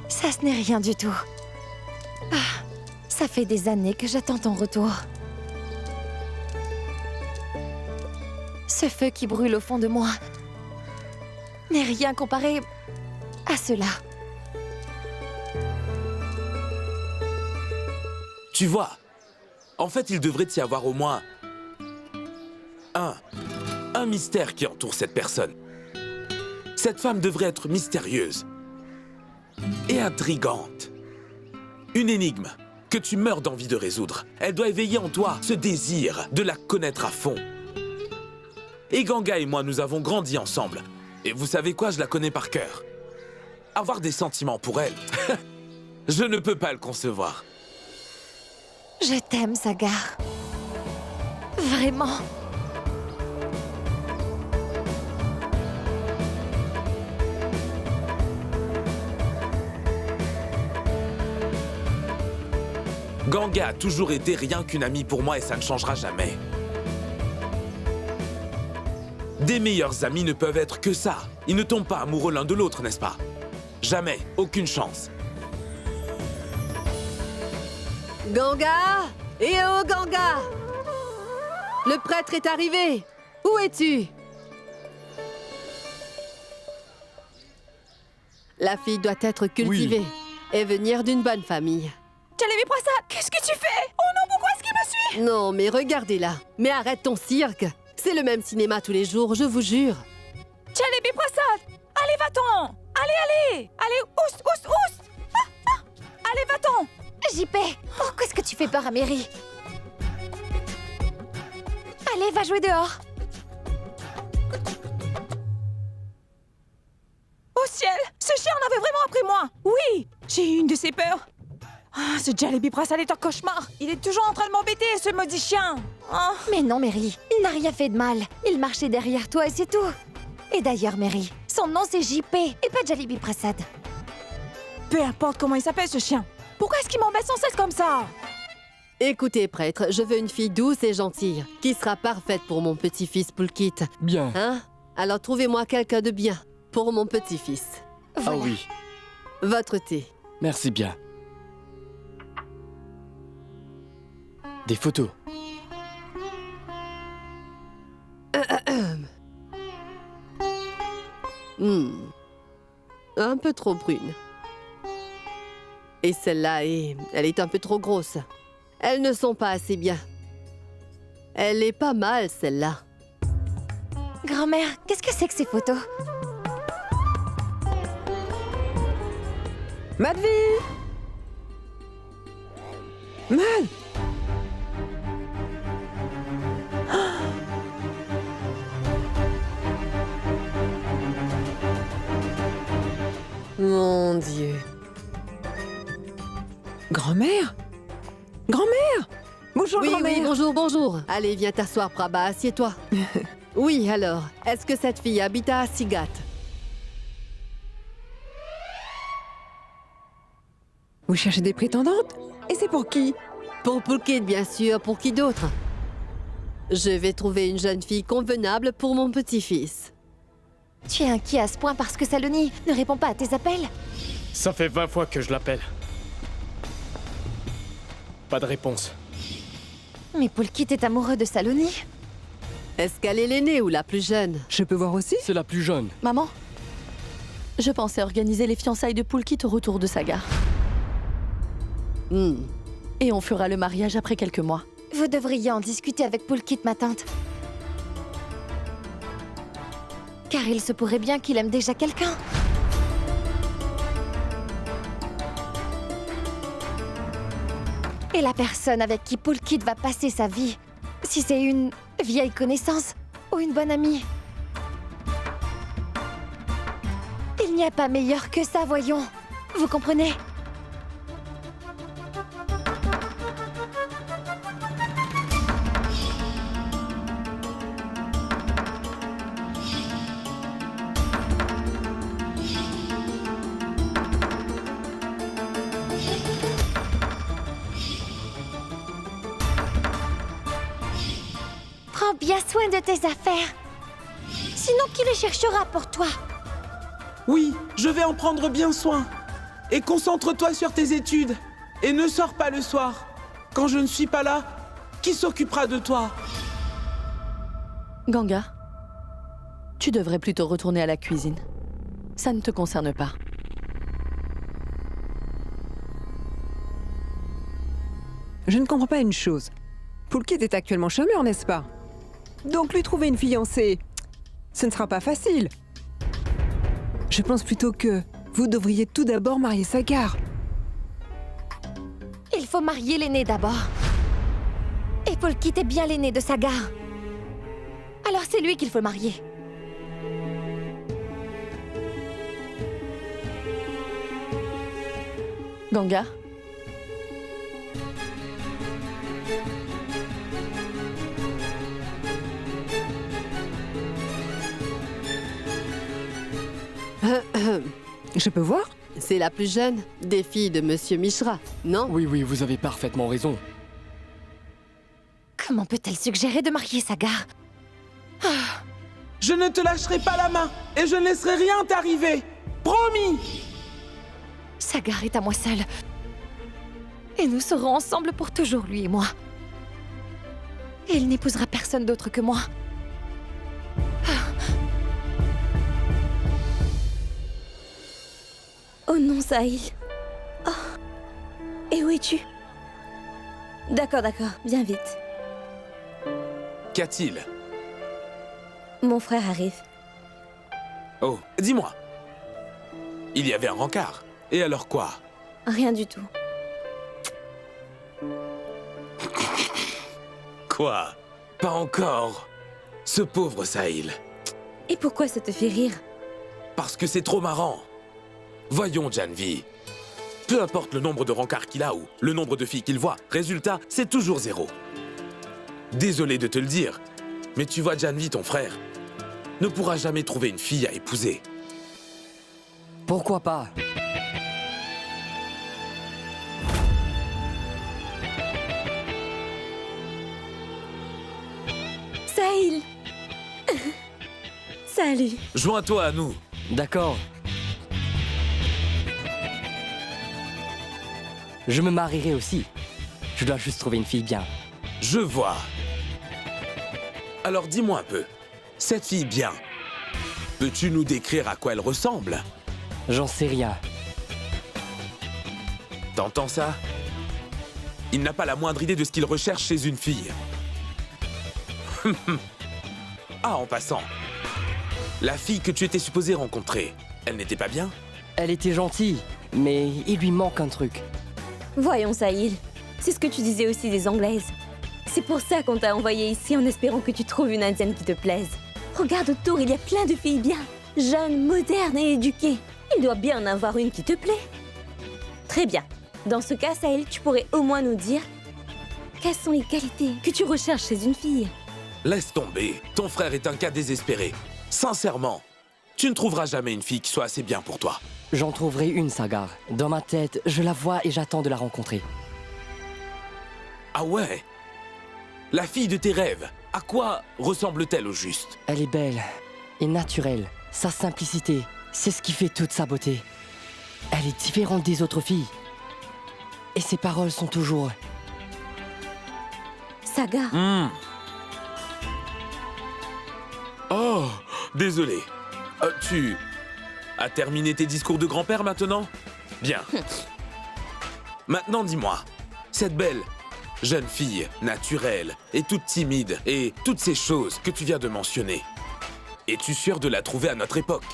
Ça, ce n'est rien du tout. Ah, ça fait des années que j'attends ton retour. Ce feu qui brûle au fond de moi n'est rien comparé à cela. Tu vois, en fait, il devrait y avoir au moins un mystère qui entoure cette personne. Cette femme devrait être mystérieuse et intrigante. Une énigme que tu meurs d'envie de résoudre. Elle doit éveiller en toi ce désir de la connaître à fond. Et Ganga et moi, nous avons grandi ensemble. Et vous savez quoi, je la connais par cœur. Avoir des sentiments pour elle, je ne peux pas le concevoir. Je t'aime, Sagar. Vraiment. Ganga a toujours été rien qu'une amie pour moi et ça ne changera jamais. Des meilleurs amis ne peuvent être que ça. Ils ne tombent pas amoureux l'un de l'autre, n'est-ce pas? Jamais, aucune chance. Ganga! Eh oh, Ganga! Le prêtre est arrivé! Où es-tu? La fille doit être cultivée et venir d'une bonne famille. Jalebi Prasad, qu'est-ce que tu fais? Oh non, pourquoi est-ce qu'il me suit? Non, mais regardez-la. Mais arrête ton cirque. C'est le même cinéma tous les jours, je vous jure. Jalebi Prasad! Allez, va-t'en! Allez! Allez, oust! Allez, va-t'en! JP, pourquoi est-ce que tu fais peur à Mary? Allez, va jouer dehors. Au ciel! Ce chien en avait vraiment après moi! Oui! J'ai eu une de ces peurs. Ah, ce Jalebi Prasad est un cauchemar. Il est toujours en train de m'embêter, ce maudit chien. Ah. Mais non, Mary, il n'a rien fait de mal. Il marchait derrière toi et c'est tout. Et d'ailleurs, Mary, son nom c'est JP et pas Jalebi Prasad. Peu importe comment il s'appelle, ce chien. Pourquoi est-ce qu'il m'embête sans cesse comme ça? Écoutez, prêtre, je veux une fille douce et gentille, qui sera parfaite pour mon petit-fils Pulkit. Bien. Hein? Alors trouvez-moi quelqu'un de bien pour mon petit-fils. Voilà. Ah oui, Votre thé. merci bien. Des photos. Un peu trop brune. Et celle-là elle est un peu trop grosse. Elles ne sont pas assez bien. Elle est pas mal, celle-là. Grand-mère, qu'est-ce que c'est que ces photos? Madhvi! Mad! Mon Dieu. Grand-mère? Grand-mère? Bonjour, Oui, grand-mère. oui, bonjour. Allez, viens t'asseoir, Prabha, assieds-toi. Oui, alors, est-ce que cette fille habite à Sigat? Vous cherchez des prétendantes? Et c'est pour qui? Pour Pulkit, bien sûr. Pour qui d'autre? Je vais trouver une jeune fille convenable pour mon petit-fils. Tu es inquiet à ce point parce que Saloni ne répond pas à tes appels? Ça fait 20 fois que je l'appelle. Pas de réponse. Mais Pulkit est amoureux de Saloni. Est-ce qu'elle est l'aînée ou la plus jeune? Je peux voir aussi? C'est la plus jeune. Maman, je pensais organiser les fiançailles de Pulkit au retour de Sagar. Et on fera le mariage après quelques mois. Vous devriez en discuter avec Pulkit, ma tante. Car il se pourrait bien qu'il aime déjà quelqu'un. Et la personne avec qui Pulkit va passer sa vie, si c'est une vieille connaissance ou une bonne amie. Il n'y a pas meilleur que ça, voyons. Vous comprenez? Prends bien soin de tes affaires. Sinon, qui les cherchera pour toi? Oui, je vais en prendre bien soin. Et concentre-toi sur tes études. Et ne sors pas le soir. Quand je ne suis pas là, qui s'occupera de toi? Ganga, tu devrais plutôt retourner à la cuisine. Ça ne te concerne pas. Je ne comprends pas une chose. Poulkit est actuellement chômeur, n'est-ce pas? Donc lui trouver une fiancée, ce ne sera pas facile. Je pense plutôt que vous devriez tout d'abord marier Sagar. Il faut marier l'aîné d'abord. Et Poulkit est bien l'aîné de Sagar. Alors c'est lui qu'il faut marier. Ganga, Je peux voir? C'est la plus jeune des filles de Monsieur Mishra, non? Oui, oui, vous avez parfaitement raison. Comment peut-elle suggérer de marier Sagar? Je ne te lâcherai pas la main et je ne laisserai rien t'arriver. Promis! Sagar est à moi seule. Et nous serons ensemble pour toujours, lui et moi. Et il n'épousera personne d'autre que moi. Oh non, Sahil. Oh. Et où es-tu? D'accord, viens vite. Qu'a-t-il? Mon frère arrive. Oh, dis-moi. Il y avait un rencard. Et alors quoi? Rien du tout. Quoi? Pas encore. Ce pauvre Sahil. Et pourquoi ça te fait rire? Parce que c'est trop marrant. Voyons, Janvi. Peu importe le nombre de rencarts qu'il a ou le nombre de filles qu'il voit, résultat, c'est toujours 0. Désolé de te le dire, mais tu vois, Janvi, ton frère, ne pourra jamais trouver une fille à épouser. Pourquoi pas? Sahil. Salut. Joins-toi à nous. D'accord. Je me marierai aussi. Je dois juste trouver une fille bien. Je vois. Alors dis-moi un peu, cette fille bien, peux-tu nous décrire à quoi elle ressemble? J'en sais rien. T'entends ça? Il n'a pas la moindre idée de ce qu'il recherche chez une fille. Ah, en passant, la fille que tu étais supposé rencontrer, elle n'était pas bien? Elle était gentille, mais il lui manque un truc. Voyons, Sahil. C'est ce que tu disais aussi des Anglaises. C'est pour ça qu'on t'a envoyé ici en espérant que tu trouves une Indienne qui te plaise. Regarde autour, il y a plein de filles bien, jeunes, modernes et éduquées. Il doit bien en avoir une qui te plaît. Très bien. Dans ce cas, Sahil, tu pourrais au moins nous dire quelles sont les qualités que tu recherches chez une fille. Laisse tomber, ton frère est un cas désespéré. Sincèrement, tu ne trouveras jamais une fille qui soit assez bien pour toi. J'en trouverai une, Sagar. Dans ma tête, je la vois et j'attends de la rencontrer. Ah ouais? La fille de tes rêves, à quoi ressemble-t-elle au juste? Elle est belle et naturelle. Sa simplicité, c'est ce qui fait toute sa beauté. Elle est différente des autres filles. Et ses paroles sont toujours... Sagar. Oh, désolé. Tu as terminé tes discours de grand-père maintenant? Bien. Maintenant, dis-moi, cette belle jeune fille, naturelle et toute timide, et toutes ces choses que tu viens de mentionner, es-tu sûr de la trouver à notre époque?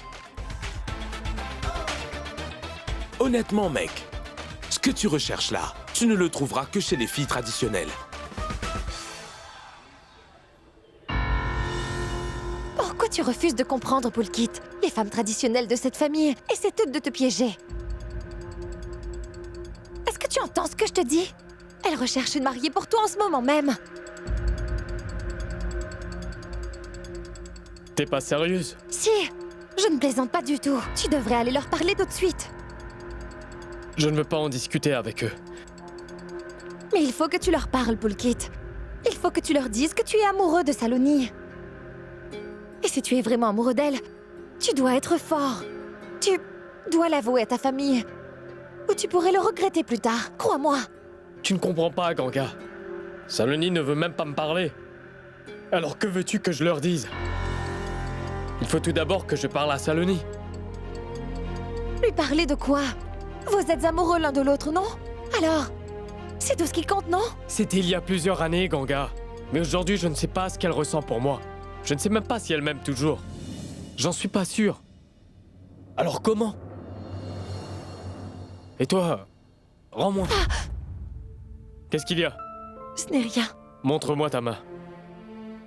Honnêtement, mec, ce que tu recherches là, tu ne le trouveras que chez les filles traditionnelles. Pourquoi tu refuses de comprendre, Poulkit? Les femmes traditionnelles de cette famille essaient toutes de te piéger. Est-ce que tu entends ce que je te dis? Elles recherchent une mariée pour toi en ce moment même. T'es pas sérieuse? Si, je ne plaisante pas du tout. Tu devrais aller leur parler tout de suite. Je ne veux pas en discuter avec eux. Mais il faut que tu leur parles, Poulkit. Il faut que tu leur dises que tu es amoureux de Saloni. Et si tu es vraiment amoureux d'elle, tu dois être fort. Tu dois l'avouer à ta famille. Ou tu pourrais le regretter plus tard, crois-moi. Tu ne comprends pas, Ganga. Saloni ne veut même pas me parler. Alors que veux-tu que je leur dise? Il faut tout d'abord que je parle à Saloni. Lui parler de quoi? Vous êtes amoureux l'un de l'autre, non? Alors, c'est tout ce qui compte, non? C'était il y a plusieurs années, Ganga. Mais aujourd'hui, je ne sais pas ce qu'elle ressent pour moi. Je ne sais même pas si elle m'aime toujours. J'en suis pas sûr. Alors comment? Et toi, rends-moi. Qu'est-ce qu'il y a? Ce n'est rien. Montre-moi ta main.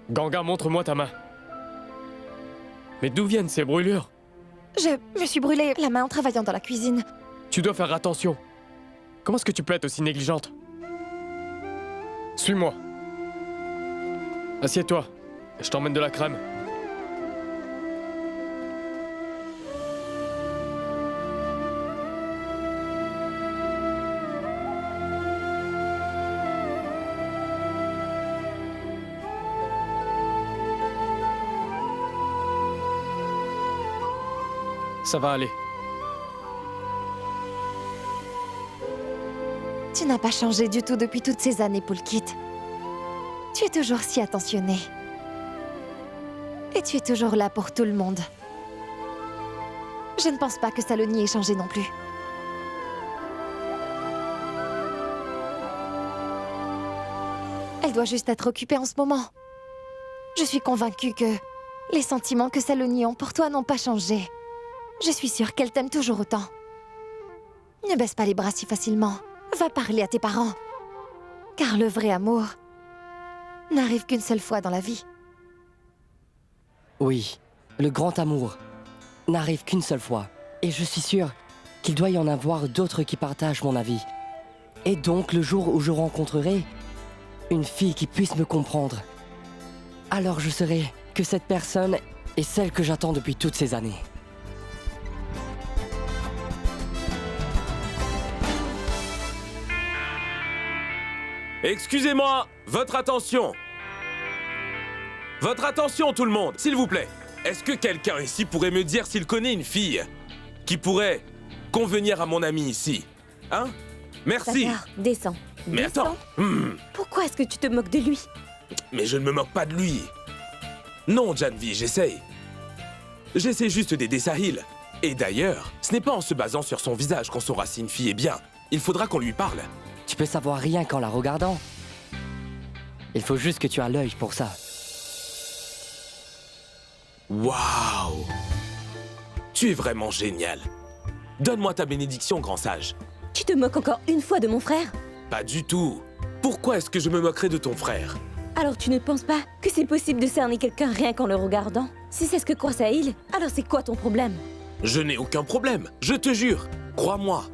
Ganga, montre-moi ta main. Mais d'où viennent ces brûlures? Je me suis brûlé la main en travaillant dans la cuisine. Tu dois faire attention. Comment est-ce que tu peux être aussi négligente? Suis-moi. Assieds-toi. Je t'emmène de la crème. Ça va aller. Tu n'as pas changé du tout depuis toutes ces années, Pulkit. Tu es toujours si attentionné. Et tu es toujours là pour tout le monde. Je ne pense pas que Saloni ait changé non plus. Elle doit juste être occupée en ce moment. Je suis convaincue que les sentiments que Saloni ont pour toi n'ont pas changé. Je suis sûre qu'elle t'aime toujours autant. Ne baisse pas les bras si facilement. Va parler à tes parents. Car le vrai amour n'arrive qu'une seule fois dans la vie. Oui, le grand amour n'arrive qu'une seule fois. Et je suis sûr qu'il doit y en avoir d'autres qui partagent mon avis. Et donc, le jour où je rencontrerai une fille qui puisse me comprendre, alors je saurai que cette personne est celle que j'attends depuis toutes ces années. Excusez-moi, votre attention. Votre attention, tout le monde, s'il vous plaît. Est-ce que quelqu'un ici pourrait me dire s'il connaît une fille qui pourrait convenir à mon ami ici? Hein? Merci. D'accord, descends. Mais Descends. attends. Pourquoi est-ce que tu te moques de lui? Mais je ne me moque pas de lui. Non, Janvi, j'essaye. J'essaie juste d'aider Sahil. Et d'ailleurs, ce n'est pas en se basant sur son visage qu'on saura si une fille est bien. Il faudra qu'on lui parle. Tu peux savoir rien qu'en la regardant. Il faut juste que tu aies l'œil pour ça. Waouh! Tu es vraiment génial. Donne-moi ta bénédiction, grand sage. Tu te moques encore une fois de mon frère? Pas du tout. Pourquoi est-ce que je me moquerais de ton frère? Alors tu ne penses pas que c'est possible de cerner quelqu'un rien qu'en le regardant? Si c'est ce que croit Sahil, alors c'est quoi ton problème? Je n'ai aucun problème, je te jure. Crois-moi.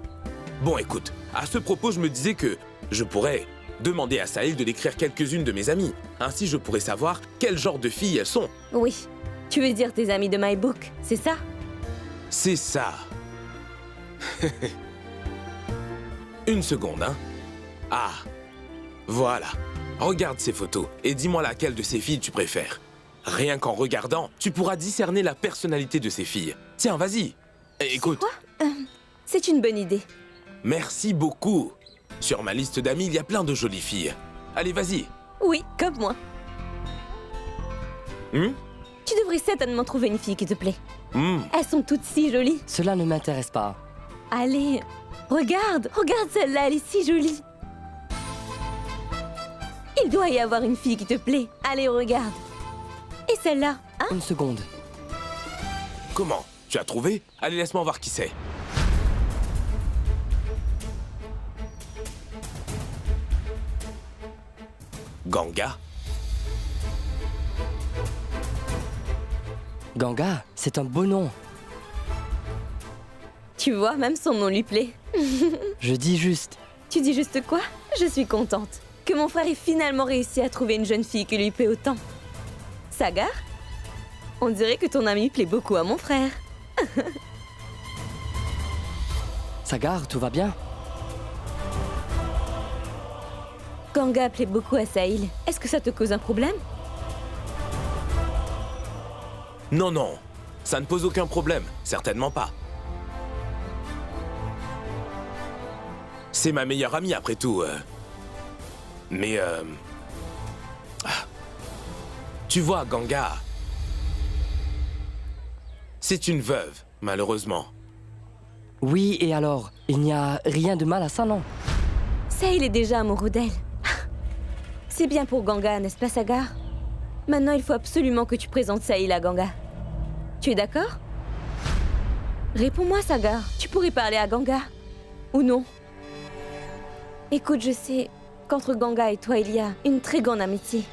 Bon, écoute, à ce propos, je me disais que je pourrais demander à Sahil de décrire quelques-unes de mes amies. Ainsi, je pourrais savoir quel genre de filles elles sont. Oui. Tu veux dire tes amis de My Book, c'est ça? C'est ça. Une seconde, hein. Ah, voilà. Regarde ces photos et dis-moi laquelle de ces filles tu préfères. Rien qu'en regardant, tu pourras discerner la personnalité de ces filles. Tiens, vas-y. Écoute. Quoi? C'est une bonne idée. Merci beaucoup. Sur ma liste d'amis, il y a plein de jolies filles. Allez, vas-y. Oui, comme moi. Tu devrais certainement trouver une fille qui te plaît. Elles sont toutes si jolies. Cela ne m'intéresse pas. Allez, regarde celle-là, elle est si jolie. Il doit y avoir une fille qui te plaît. Allez, regarde. Et celle-là, hein? Une seconde. Comment? Tu as trouvé? Allez, laisse-moi voir qui c'est. Ganga? Ganga, c'est un beau nom. Tu vois, même son nom lui plaît. Je dis juste. Tu dis juste quoi? Je suis contente que mon frère ait finalement réussi à trouver une jeune fille qui lui plaît autant. Sagar? On dirait que ton ami plaît beaucoup à mon frère. Sagar, tout va bien? Ganga plaît beaucoup à Sahil. Est-ce que ça te cause un problème? Non, non. Ça ne pose aucun problème. Certainement pas. C'est ma meilleure amie, après tout. Mais, tu vois, Ganga... C'est une veuve, malheureusement. Oui, et alors? Il n'y a rien de mal à ça, non? Sahil est déjà amoureux d'elle. C'est bien pour Ganga, n'est-ce pas, Sagar? Maintenant, il faut absolument que tu présentes Sahil à Ganga. Tu es d'accord? Réponds-moi, Sagar. Tu pourrais parler à Ganga? Ou non? Écoute, je sais qu'entre Ganga et toi, il y a une très grande amitié.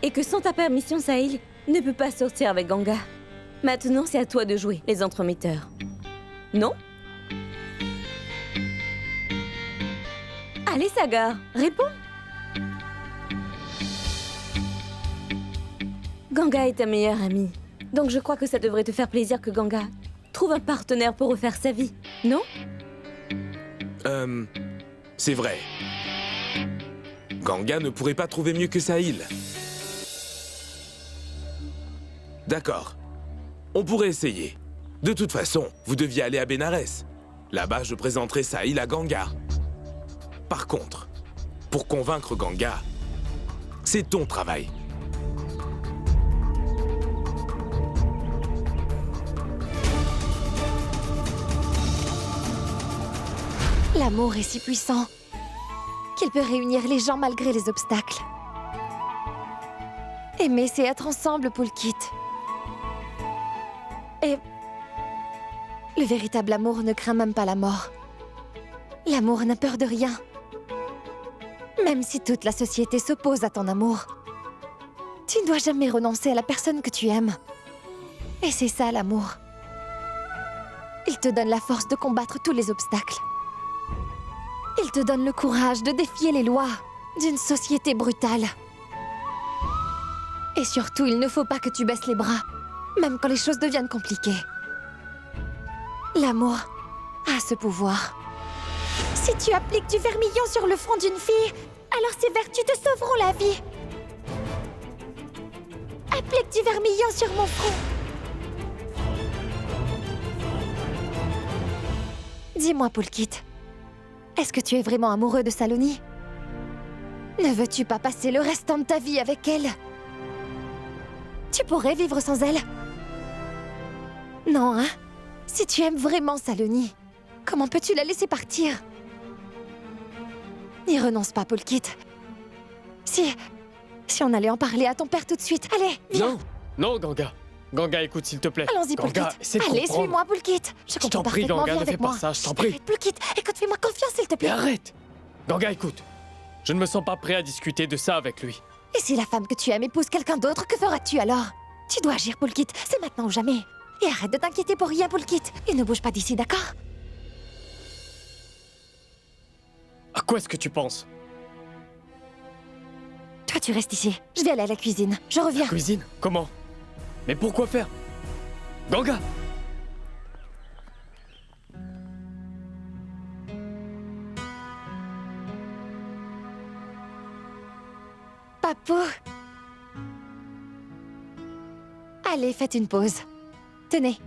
Et que sans ta permission, Sahil ne peut pas sortir avec Ganga. Maintenant, c'est à toi de jouer, les entremetteurs. Non? Allez, Sagar, réponds! Ganga est ta meilleure amie. Donc je crois que ça devrait te faire plaisir que Ganga trouve un partenaire pour refaire sa vie, non? C'est vrai. Ganga ne pourrait pas trouver mieux que Sahil. D'accord. On pourrait essayer. De toute façon, vous deviez aller à Bénarès. Là-bas, je présenterai Sahil à Ganga. Par contre, pour convaincre Ganga, c'est ton travail. L'amour est si puissant qu'il peut réunir les gens malgré les obstacles. Aimer, c'est être ensemble, Pulkit. Et le véritable amour ne craint même pas la mort. L'amour n'a peur de rien. Même si toute la société s'oppose à ton amour, tu ne dois jamais renoncer à la personne que tu aimes. Et c'est ça, l'amour. Il te donne la force de combattre tous les obstacles. Il te donne le courage de défier les lois d'une société brutale. Et surtout, il ne faut pas que tu baisses les bras, même quand les choses deviennent compliquées. L'amour a ce pouvoir. Si tu appliques du vermillon sur le front d'une fille, alors ces vertus te sauveront la vie. Applique du vermillon sur mon front. Dis-moi, Pulkit, est-ce que tu es vraiment amoureux de Saloni? Ne veux-tu pas passer le restant de ta vie avec elle? Tu pourrais vivre sans elle? Non, hein? Si tu aimes vraiment Saloni, comment peux-tu la laisser partir? N'y renonce pas, Pulkit. Si on allait en parler à ton père tout de suite. Allez, viens. Non, non, Ganga. Ganga, écoute, s'il te plaît. Allons-y, Pulkit. Ganga, essaie de Allez, comprendre. suis-moi, Pulkit. Je comprends t'en prie, parfaitement, Ganga, viens ne fais avec pas moi. ça, je t'en prie. Arrête, Pulkit, écoute, fais-moi confiance, s'il te plaît. Mais arrête! Ganga, écoute. Je ne me sens pas prêt à discuter de ça avec lui. Et si la femme que tu aimes épouse quelqu'un d'autre, que feras-tu alors? Tu dois agir, Pulkit. C'est maintenant ou jamais. Et arrête de t'inquiéter pour rien, Pulkit. Et ne bouge pas d'ici, d'accord? À quoi est-ce que tu penses? Toi, tu restes ici. Je vais aller à la cuisine. Je reviens. Cuisine? Comment? Mais pourquoi faire? Ganga! Papou. Allez, faites une pause. Tenez,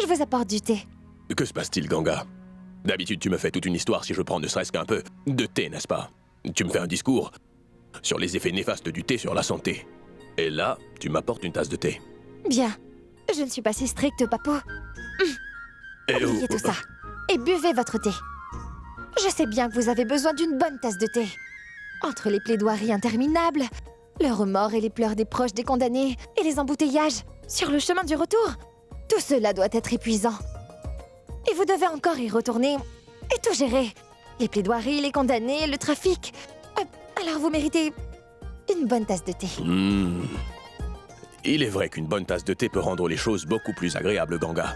je vous apporte du thé. Que se passe-t-il, Ganga? D'habitude, tu me fais toute une histoire si je prends ne serait-ce qu'un peu de thé, n'est-ce pas? Tu me fais un discours sur les effets néfastes du thé sur la santé. Et là, tu m'apportes une tasse de thé. Bien. Je ne suis pas si stricte, Papou. Oubliez tout ça. Et buvez votre thé. Je sais bien que vous avez besoin d'une bonne tasse de thé. Entre les plaidoiries interminables, le remords et les pleurs des proches des condamnés, et les embouteillages sur le chemin du retour, tout cela doit être épuisant. Et vous devez encore y retourner et tout gérer. Les plaidoiries, les condamnés, le trafic. Alors vous méritez une bonne tasse de thé. Il est vrai qu'une bonne tasse de thé peut rendre les choses beaucoup plus agréables, Ganga.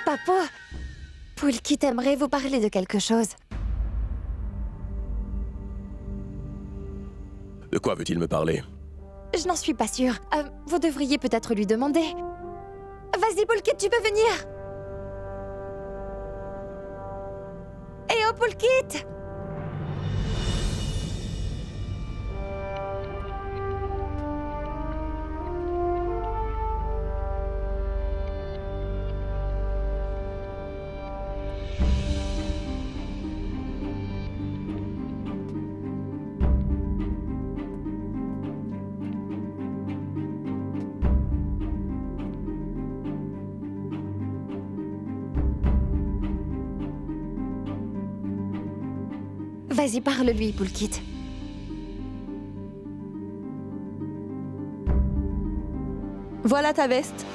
Papou, Pulkit aimerait vous parler de quelque chose. De quoi veut-il me parler? Je n'en suis pas sûre. Vous devriez peut-être lui demander. Vas-y, Pulkit, tu peux venir. Poulkit! Vas-y, parle-lui, Poulkit. Voilà ta veste.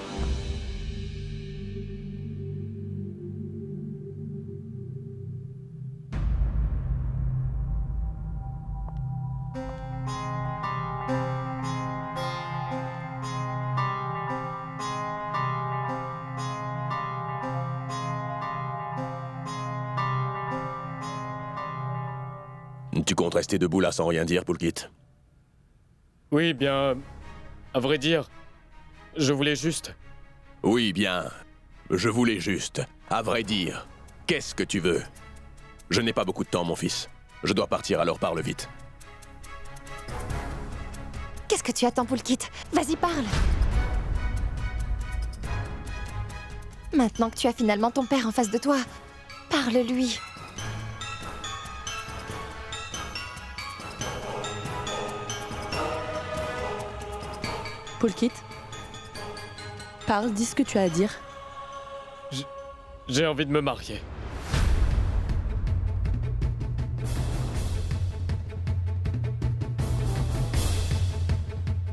Tu comptes rester debout là sans rien dire, Poulkit? Oui, bien... À vrai dire, je voulais juste... Oui, bien. Je voulais juste. À vrai dire, qu'est-ce que tu veux? Je n'ai pas beaucoup de temps, mon fils. Je dois partir, alors parle vite. Qu'est-ce que tu attends, Poulkit? Vas-y, parle. Maintenant que tu as finalement ton père en face de toi, parle-lui. Poulkit, parle, dis ce que tu as à dire. J'ai envie de me marier.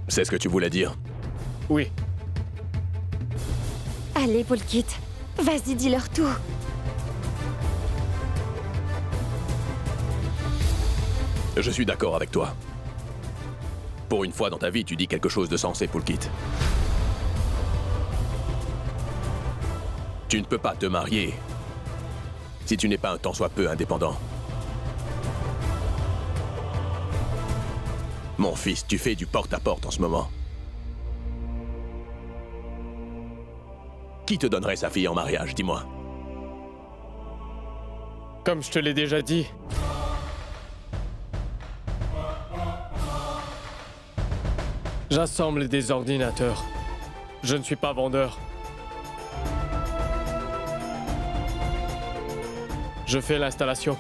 C'est ce que tu voulais dire? Oui. Allez, Poulkit, vas-y, dis-leur tout. Je suis d'accord avec toi. Pour une fois dans ta vie, tu dis quelque chose de sensé, Poulkit. Tu ne peux pas te marier si tu n'es pas un tant soit peu indépendant. Mon fils, tu fais du porte-à-porte en ce moment. Qui te donnerait sa fille en mariage, dis-moi? Comme je te l'ai déjà dit... J'assemble des ordinateurs. Je ne suis pas vendeur. Je fais l'installation.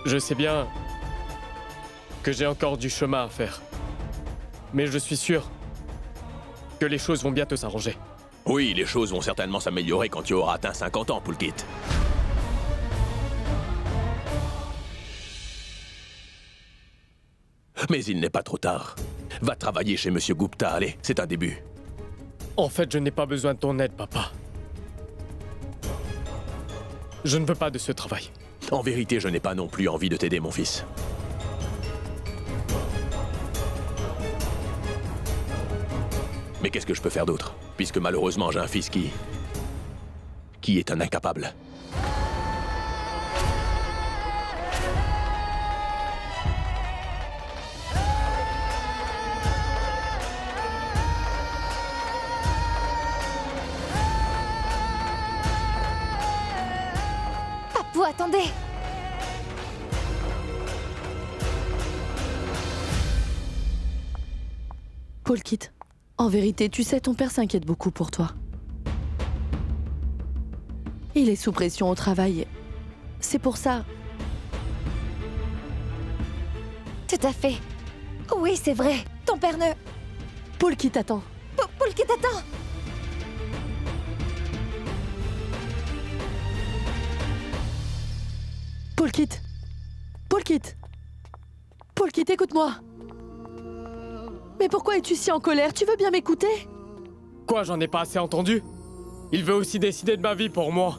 Je sais bien que j'ai encore du chemin à faire. Mais je suis sûr que les choses vont bientôt s'arranger. Oui, les choses vont certainement s'améliorer quand tu auras atteint 50 ans, Poulkit. Mais il n'est pas trop tard. Va travailler chez Monsieur Gupta, allez, c'est un début. En fait, je n'ai pas besoin de ton aide, papa. Je ne veux pas de ce travail. En vérité, je n'ai pas non plus envie de t'aider, mon fils. Mais qu'est-ce que je peux faire d'autre? Puisque malheureusement, j'ai un fils qui est un incapable. Papou, attendez! Poulkit, en vérité, tu sais, ton père s'inquiète beaucoup pour toi. Il est sous pression au travail. C'est pour ça. Tout à fait. Oui, c'est vrai. Ton père ne... Poulkit, attends. Poulkit, attends! Poulkit! Poulkit! Poulkit, écoute-moi! Mais pourquoi es-tu si en colère? Tu veux bien m'écouter? Quoi, j'en ai pas assez entendu? Il veut aussi décider de ma vie pour moi.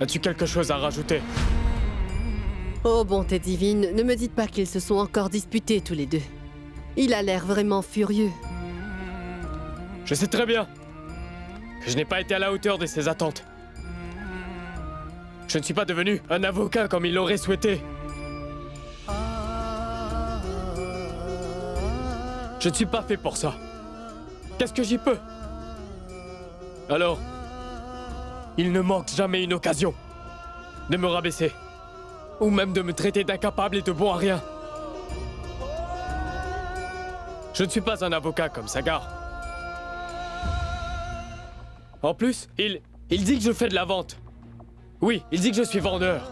As-tu quelque chose à rajouter? Oh bonté divine, ne me dites pas qu'ils se sont encore disputés tous les deux. Il a l'air vraiment furieux. Je sais très bien que je n'ai pas été à la hauteur de ses attentes. Je ne suis pas devenu un avocat comme il l'aurait souhaité. Je ne suis pas fait pour ça. Qu'est-ce que j'y peux? Alors, il ne manque jamais une occasion de me rabaisser. Ou même de me traiter d'incapable et de bon à rien. Je ne suis pas un avocat comme Sagar. En plus, il dit que je fais de la vente. Oui, il dit que je suis vendeur.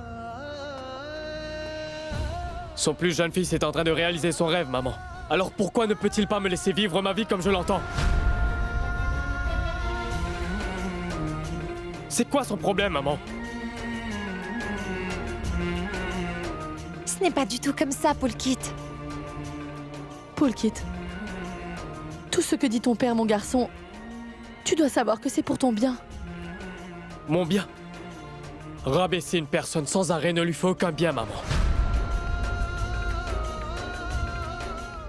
Son plus jeune fils est en train de réaliser son rêve, maman. Alors pourquoi ne peut-il pas me laisser vivre ma vie comme je l'entends? C'est quoi son problème, maman? Ce n'est pas du tout comme ça, Poulkit. Poulkit, tout ce que dit ton père, mon garçon, tu dois savoir que c'est pour ton bien. Mon bien? Rabaisser une personne sans arrêt ne lui fait aucun bien, maman.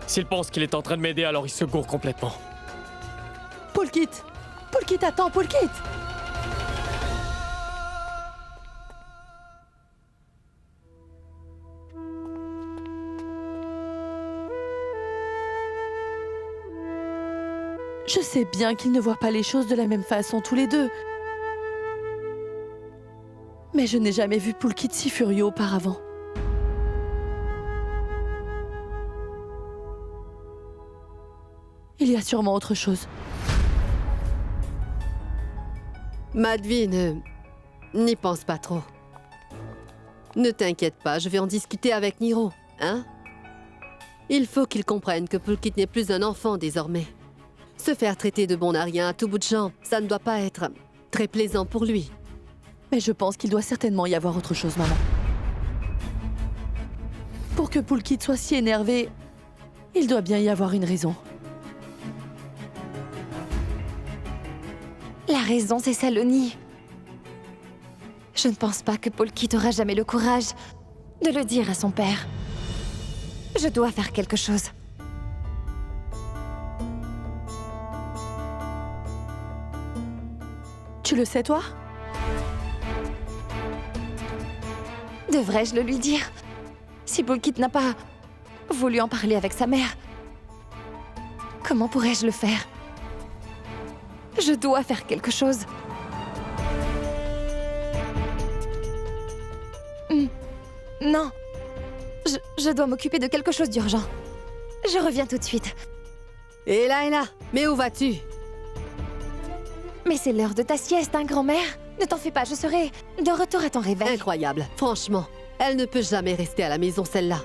S'il pense qu'il est en train de m'aider, alors il se gourre complètement. Poulkit! Poulkit, attends, Poulkit! Je sais bien qu'ils ne voient pas les choses de la même façon tous les deux. Mais je n'ai jamais vu Poulkit si furieux auparavant. Il y a sûrement autre chose. Madhvi, n'y pense pas trop. Ne t'inquiète pas, je vais en discuter avec Niro, hein? Il faut qu'il comprenne que Poulkit n'est plus un enfant désormais. Se faire traiter de bon à rien à tout bout de champ, ça ne doit pas être très plaisant pour lui. Mais je pense qu'il doit certainement y avoir autre chose, maman. Pour que Poulkit soit si énervé, il doit bien y avoir une raison. La raison, c'est Saloni. Je ne pense pas que Poulkit aura jamais le courage de le dire à son père. Je dois faire quelque chose. Tu le sais, toi? Devrais-je le lui dire? Si Poulkit n'a pas voulu en parler avec sa mère, comment pourrais-je le faire? Je dois faire quelque chose. Non. Je dois m'occuper de quelque chose d'urgent. Je reviens tout de suite. Et là, mais où vas-tu? Mais c'est l'heure de ta sieste, hein, grand-mère? Ne t'en fais pas, je serai de retour à ton réveil. Incroyable, franchement. Elle ne peut jamais rester à la maison, celle-là.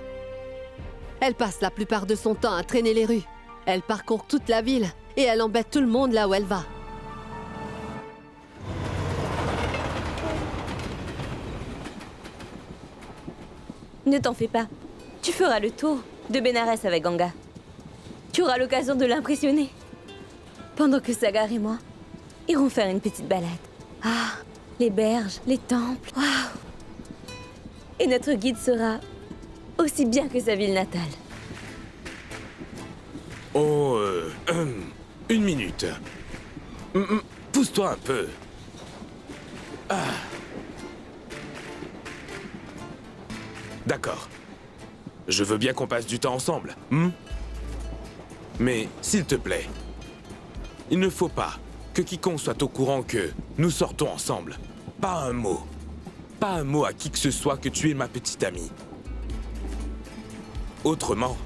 Elle passe la plupart de son temps à traîner les rues. Elle parcourt toute la ville et elle embête tout le monde là où elle va. Ne t'en fais pas. Tu feras le tour de Bénarès avec Ganga. Tu auras l'occasion de l'impressionner. Pendant que Sagar et moi irons faire une petite balade. Ah, les berges, les temples. Waouh! Et notre guide sera aussi bien que sa ville natale. Oh, une minute. Pousse-toi un peu. Ah. D'accord. Je veux bien qu'on passe du temps ensemble. Mais, s'il te plaît, il ne faut pas que quiconque soit au courant que nous sortons ensemble. Pas un mot. Pas un mot à qui que ce soit que tu es ma petite amie. Autrement...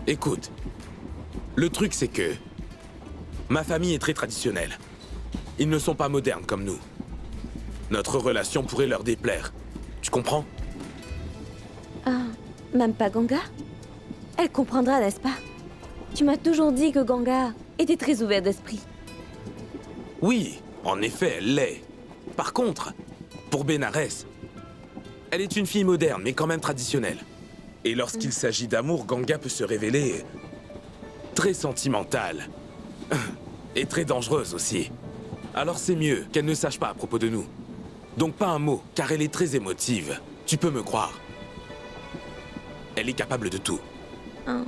Écoute, le truc c'est que ma famille est très traditionnelle. Ils ne sont pas modernes comme nous. Notre relation pourrait leur déplaire. Tu comprends? Ah, même pas Ganga? Elle comprendra, n'est-ce pas? Tu m'as toujours dit que Ganga était très ouvert d'esprit. Oui, en effet, elle l'est. Par contre, pour Bénarès, elle est une fille moderne, mais quand même traditionnelle. Et lorsqu'il s'agit d'amour, Ganga peut se révéler très sentimentale. Et très dangereuse aussi. Alors c'est mieux qu'elle ne sache pas à propos de nous. Donc pas un mot, car elle est très émotive. Tu peux me croire. Elle est capable de tout. Oh.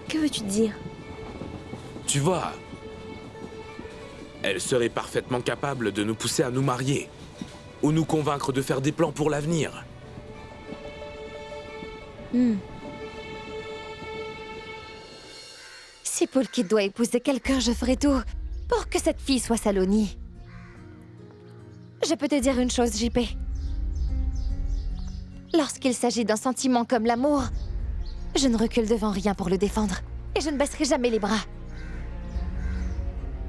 Que veux-tu dire? Tu vois, elle serait parfaitement capable de nous pousser à nous marier. Ou nous convaincre de faire des plans pour l'avenir. Si Polkit doit épouser quelqu'un, je ferai tout pour que cette fille soit Saloni. Je peux te dire une chose, JP. Lorsqu'il s'agit d'un sentiment comme l'amour, je ne recule devant rien pour le défendre. Et je ne baisserai jamais les bras.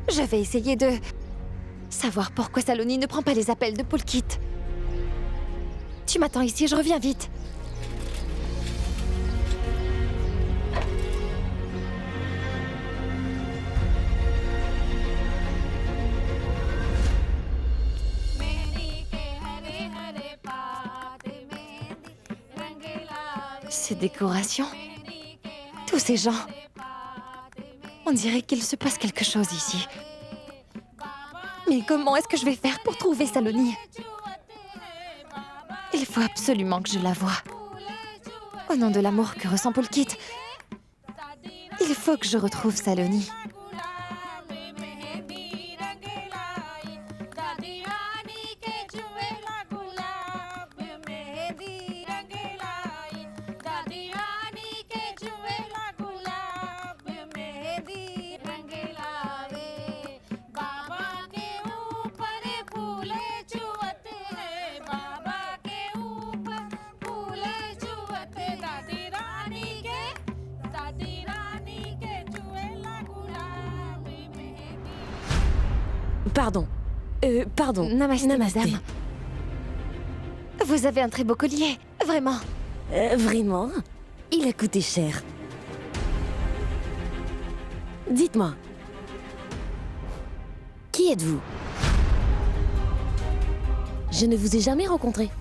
Je vais essayer de savoir pourquoi Saloni ne prend pas les appels de Polkit. Tu m'attends ici, je reviens vite. Ces décorations, tous ces gens. On dirait qu'il se passe quelque chose ici. Mais comment est-ce que je vais faire pour trouver Saloni? Il faut absolument que je la voie. Au nom de l'amour que ressent Polkit, il faut que je retrouve Saloni. Pardon. Namasté, Namasté. madame. Vous avez un très beau collier, vraiment. Vraiment? Il a coûté cher. Dites-moi. Qui êtes-vous? Je ne vous ai jamais rencontré.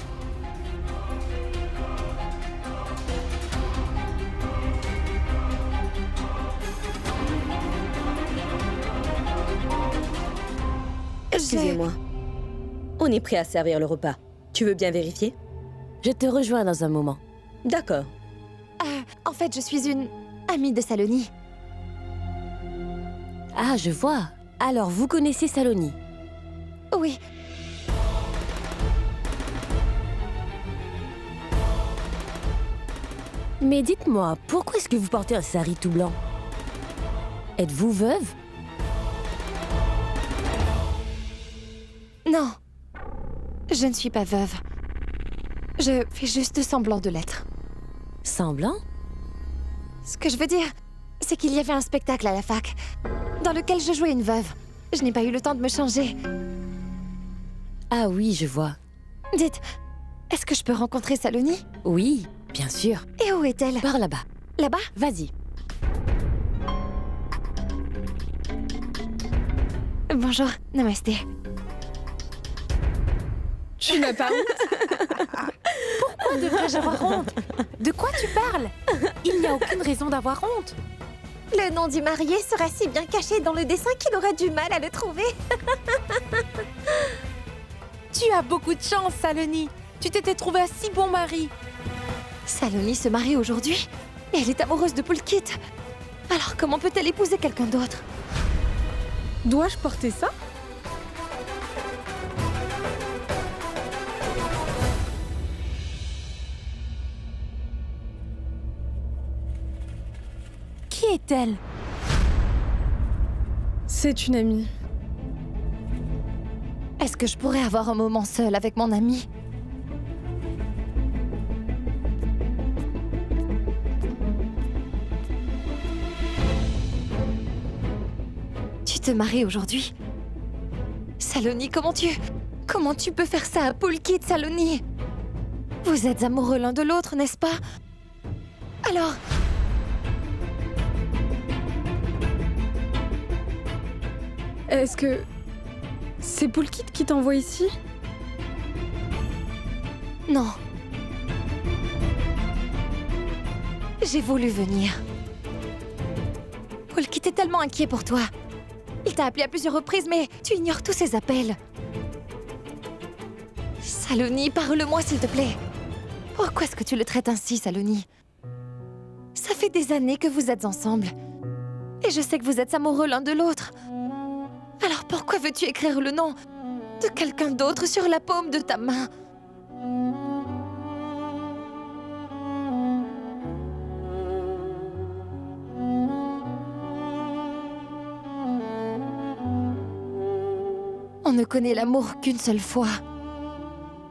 Excusez-moi. On est prêt à servir le repas. Tu veux bien vérifier? Je te rejoins dans un moment. D'accord. En fait, je suis une amie de Saloni. Ah, je vois. Alors, vous connaissez Saloni? Oui. Mais dites-moi, pourquoi est-ce que vous portez un sari tout blanc? Êtes-vous veuve? Non. Je ne suis pas veuve. Je fais juste semblant de l'être. Semblant? Ce que je veux dire, c'est qu'il y avait un spectacle à la fac, dans lequel je jouais une veuve. Je n'ai pas eu le temps de me changer. Ah oui, je vois. Dites, est-ce que je peux rencontrer Saloni? Oui, bien sûr. Et où est-elle? Par là-bas. Là-bas? Vas-y. Bonjour, namasté. Tu n'as pas honte? Pourquoi devrais-je avoir honte? De quoi tu parles? Il n'y a aucune raison d'avoir honte. Le nom du marié serait si bien caché dans le dessin qu'il aurait du mal à le trouver. Tu as beaucoup de chance, Saloni. Tu t'étais trouvé un si bon mari. Saloni se marie aujourd'hui, et elle est amoureuse de Polkit. Alors comment peut-elle épouser quelqu'un d'autre? Dois-je porter ça? Qui est-elle? C'est une amie. Est-ce que je pourrais avoir un moment seul avec mon ami? Tu te maries aujourd'hui? Saloni, comment tu peux faire ça à Polkit, Saloni? Vous êtes amoureux l'un de l'autre, n'est-ce pas? Alors... Est-ce que... c'est Polkit qui t'envoie ici? Non. J'ai voulu venir. Polkit est tellement inquiet pour toi. Il t'a appelé à plusieurs reprises, mais tu ignores tous ses appels. Saloni, parle-moi s'il te plaît. Pourquoi est-ce que tu le traites ainsi, Saloni? Ça fait des années que vous êtes ensemble. Et je sais que vous êtes amoureux l'un de l'autre. Alors pourquoi veux-tu écrire le nom de quelqu'un d'autre sur la paume de ta main? ne connaît l'amour qu'une seule fois.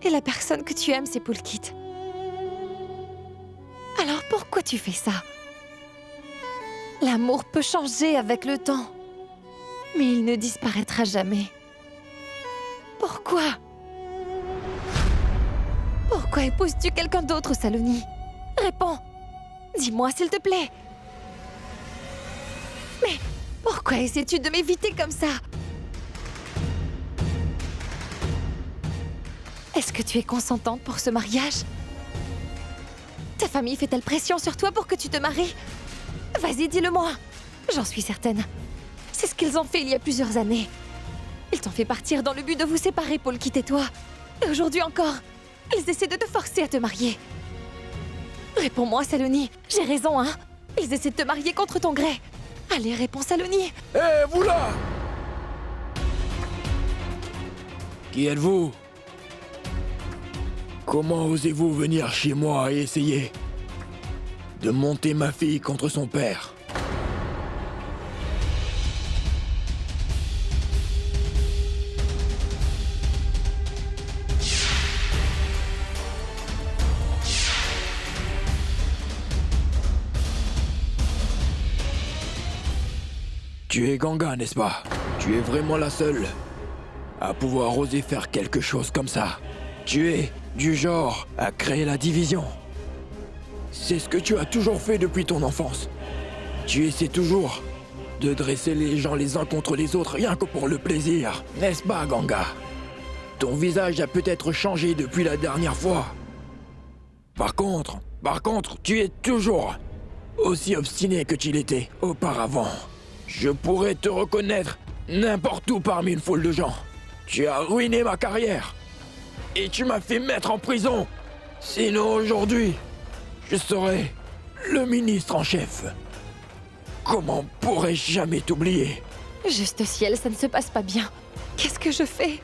Et la personne que tu aimes, c'est Poulkit. Alors pourquoi tu fais ça? L'amour peut changer avec le temps, mais il ne disparaîtra jamais. Pourquoi? Pourquoi épouses-tu quelqu'un d'autre, Saloni? Réponds. Dis-moi, s'il te plaît. Mais pourquoi essaies-tu de m'éviter comme ça? Est-ce que tu es consentante pour ce mariage? Ta famille fait-elle pression sur toi pour que tu te maries? Vas-y, dis-le-moi. J'en suis certaine. C'est ce qu'ils ont fait il y a plusieurs années. Ils t'ont fait partir dans le but de vous séparer, Poulkit et toi. Et aujourd'hui encore, ils essaient de te forcer à te marier. Réponds-moi, Saloni. J'ai raison, hein? Ils essaient de te marier contre ton gré. Allez, réponds, Saloni. Hé, vous là! Qui êtes-vous? Comment osez-vous venir chez moi et essayer de monter ma fille contre son père? Tu es Ganga, n'est-ce pas? Tu es vraiment la seule à pouvoir oser faire quelque chose comme ça. Tu es du genre à créer la division. C'est ce que tu as toujours fait depuis ton enfance. Tu essaies toujours de dresser les gens les uns contre les autres rien que pour le plaisir, n'est-ce pas, Ganga? Ton visage a peut-être changé depuis la dernière fois. Par contre, tu es toujours aussi obstiné que tu l'étais auparavant. Je pourrais te reconnaître n'importe où parmi une foule de gens. Tu as ruiné ma carrière. Et tu m'as fait mettre en prison. Sinon aujourd'hui, je serais le ministre en chef. Comment pourrais-je jamais t'oublier? Juste ciel, ça ne se passe pas bien. Qu'est-ce que je fais?